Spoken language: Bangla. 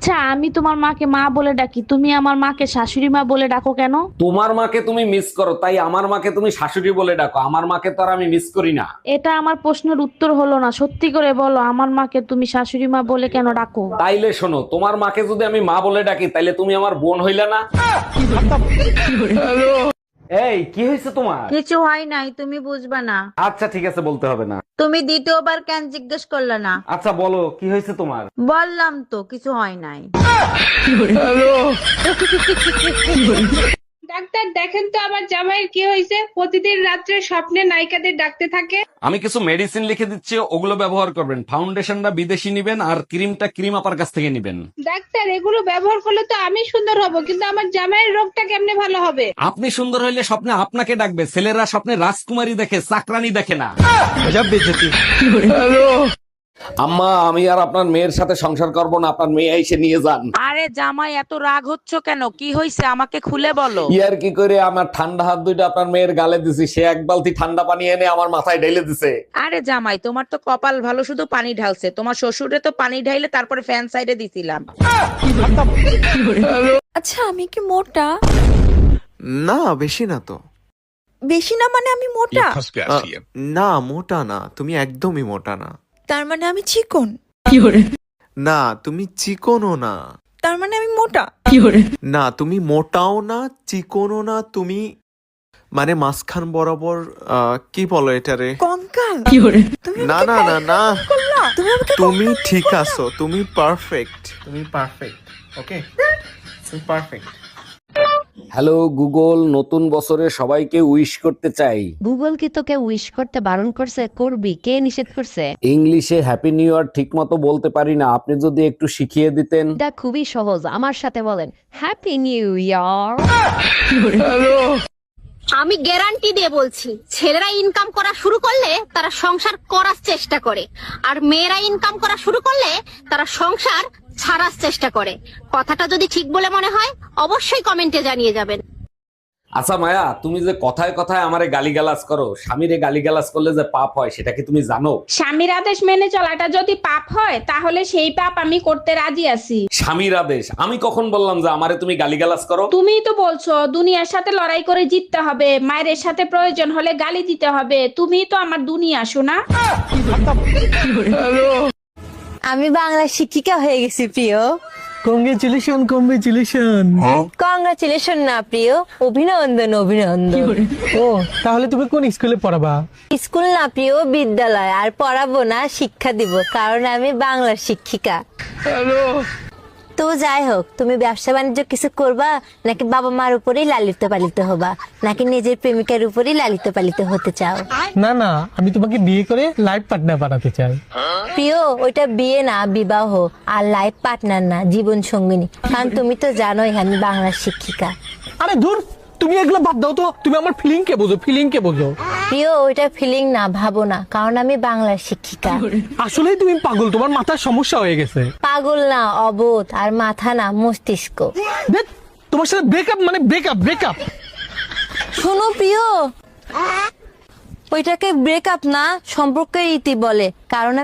আচ্ছা, আমি তোমার মাকে মা বলে ডাকি, তুমি আমার মাকে শাশুড়ি মা বলে ডাকো কেন? তোমার মাকে তুমি মিস করো তাই আমার মাকে তুমি শাশুড়ি বলে ডাকো, আমার মাকে তো আর আমি মিস করি না। এটা আমার প্রশ্নের উত্তর হলো না। সত্যি করে বলো, আমার মাকে তুমি শাশুড়ি মা বলে কেন ডাকো? তাইলে শোনো, তোমার মাকে যদি আমি মা বলে ডাকি তাইলে তুমি আমার বোন হইলে না। এই কি হয়েছে তোমার? কিছু হয় নাই, তুমি বুঝবা না। আচ্ছা ঠিক আছে, বলতে হবে না। তুমি দ্বিতীয়বার কেন জিজ্ঞেস করলে না? আচ্ছা বলো কি হয়েছে তোমার? বললাম তো কিছু হয় নাই। ডাক্তার দেখেন তো আমার জামাইয়ের কি হয়েছে, প্রতিদিন রাত্রে স্বপ্নে নায়িকাদের ডাকতে থাকে। আমি কিছু মেডিসিন লিখে দিচ্ছি, ওগুলো ব্যবহার করবেন। ফাউন্ডেশনটা বিদেশি নিবেন আর ক্রিমটা ক্রিম আপার কাছ থেকে নিবেন। ডাক্তার এগুলো ব্যবহার করলে তো আমি সুন্দর হব, কিন্তু আমার জামাইয়ের রোগটা কেমনে ভালো হবে? আপনি সুন্দর হইলে স্বপ্নে আপনাকে ডাকবে, ছেলেরা স্বপ্নে রাজকুমারী দেখে, চাকরানী দেখে না। আম্মা, আমি আর আপনার মেয়ের সাথে সংসার করব না, আপনার মেয়ে এসে নিয়ে যান। আরে জামাই, এত রাগ হচ্ছ কেন? কি হয়েছে আমাকে খুলে বলো। ইয়ার কি করে আমার ঠান্ডা হাত দুইটা আপনার মেয়ের গালে দিছি, সে এক বালতি ঠান্ডা পানি এনে আমার মাথায় ঢেলে দিছে। আরে জামাই, তোমার তো কপাল ভালো, শুধু পানি ঢালছে। তোমার শ্বশুরে তো পানি ঢাইলে তারপরে ফ্যান সাইডে দিছিলাম। আচ্ছা, আমি কি মোটা? না বেশি না তো। বেশি না মানে আমি মোটা? না মোটা না, তুমি একদমই মোটা না। তার মানে আমি চিকন? না তুমি চিকনও না। তার মানে আমি মোটা? না তুমি মোটাও না চিকনও না, তুমি মানে মাঝখান বরাবর। কি বলো এটারে? কঙ্কাল? তুমি না আমাকে না না না, করলা? তুমি আমাকে তুমি ঠিক আছো, তুমি পারফেক্ট, তুমি পারফেক্ট। ওকে, তুমি পারফেক্ট। হ্যালো গুগল, নতুন বছরে সবাইকে উইশ করতে চাই। গুগল কি তোকে উইশ করতে বারণ করছে? করবি, কে নিষেধ করছে? ইংলিশে হ্যাপি নিউ ইয়ার ঠিক মতো বলতে পারি না, আপনি যদি একটু শিখিয়ে দিতেন। এটা খুবই সহজ, আমার সাথে বলেন, হ্যাপি নিউ ইয়ার। আমি গ্যারান্টি দিয়ে বলছি, ছেলেরা ইনকাম করা শুরু করলে তারা সংসার করার চেষ্টা করে, আর মেয়েরা ইনকাম করা শুরু করলে তারা সংসার ছাড়ার চেষ্টা করে। কথাটা যদি ঠিক বলে মনে হয় অবশ্যই কমেন্টে জানিয়ে যাবেন। আচ্ছা মায়া, তুমি যে কথায় কথায় আমারে গালিগালাজ করো, স্বামীরে গালিগালাজ করলে যে পাপ হয় সেটা কি তুমি জানো? স্বামীর আদেশ মেনে চলাটা যদি পাপ হয়, তাহলে সেই পাপ আমি করতে রাজি আছি। স্বামীর আদেশ? আমি কখন বললাম যে আমারে তুমি গালিগালাজ করো? তুমিই তো বলছো দুনিয়ার সাথে লড়াই করে জিততে হবে, মায়ের সাথে প্রয়োজন হলে গালি দিতে হবে। তুমিই তো আমার দুনিয়া, শোনা। আমি বাংলা শিক্ষিকা হয়ে গেছি প্রিয়। Congratulation congratulation. কংগ্রাচুলেশন না প্রিয়, অভিনন্দন অভিনন্দন। ও তাহলে তুমি কোন স্কুলে পড়াবা? স্কুল না প্রিয়, বিদ্যালয়। আর পড়াবো না, শিক্ষা দিব, কারণ আমি বাংলার শিক্ষিকা। তো যাই হোক, তুমি ব্যবসা বাণিজ্য কিছু করবা, নাকি বাবা মার উপরেই লালিত পালিত হবা, নাকি নিজের প্রেমিকার উপরেই লালিত পালিত হতে চাও? না না, আমি তোমাকে বিয়ে করে লাইফ পার্টনার বানাতে চাই। প্রিয়, ওইটা বিয়ে না, বিবাহ। আর লাইফ পার্টনার না, জীবন সঙ্গিনী। কারণ তুমি তো জানোই আমি বাংলার শিক্ষিকা। আরে ধুর, তুমি এগুলো বাদ দাও তো, তুমি আমার ফিলিং কে বোঝো, ফিলিং কে বোঝো। প্রিয়, ওইটা ফিলিং না, ভাবো না, কারণ আমি বাংলার শিক্ষিকা। আসলেই তুমি পাগল, তোমার মাথার সমস্যা হয়ে গেছে। পাগল না, অবোধ। আর মাথা না, মস্তিষ্ক। দেখ, তোমার সাথে ব্রেকআপ মানে ব্রেকআপ ব্রেকআপ। শোনো প্রিয়, ওইটাকে ব্রেকআপ না, সম্পর্কের ইতি বলে। কারণ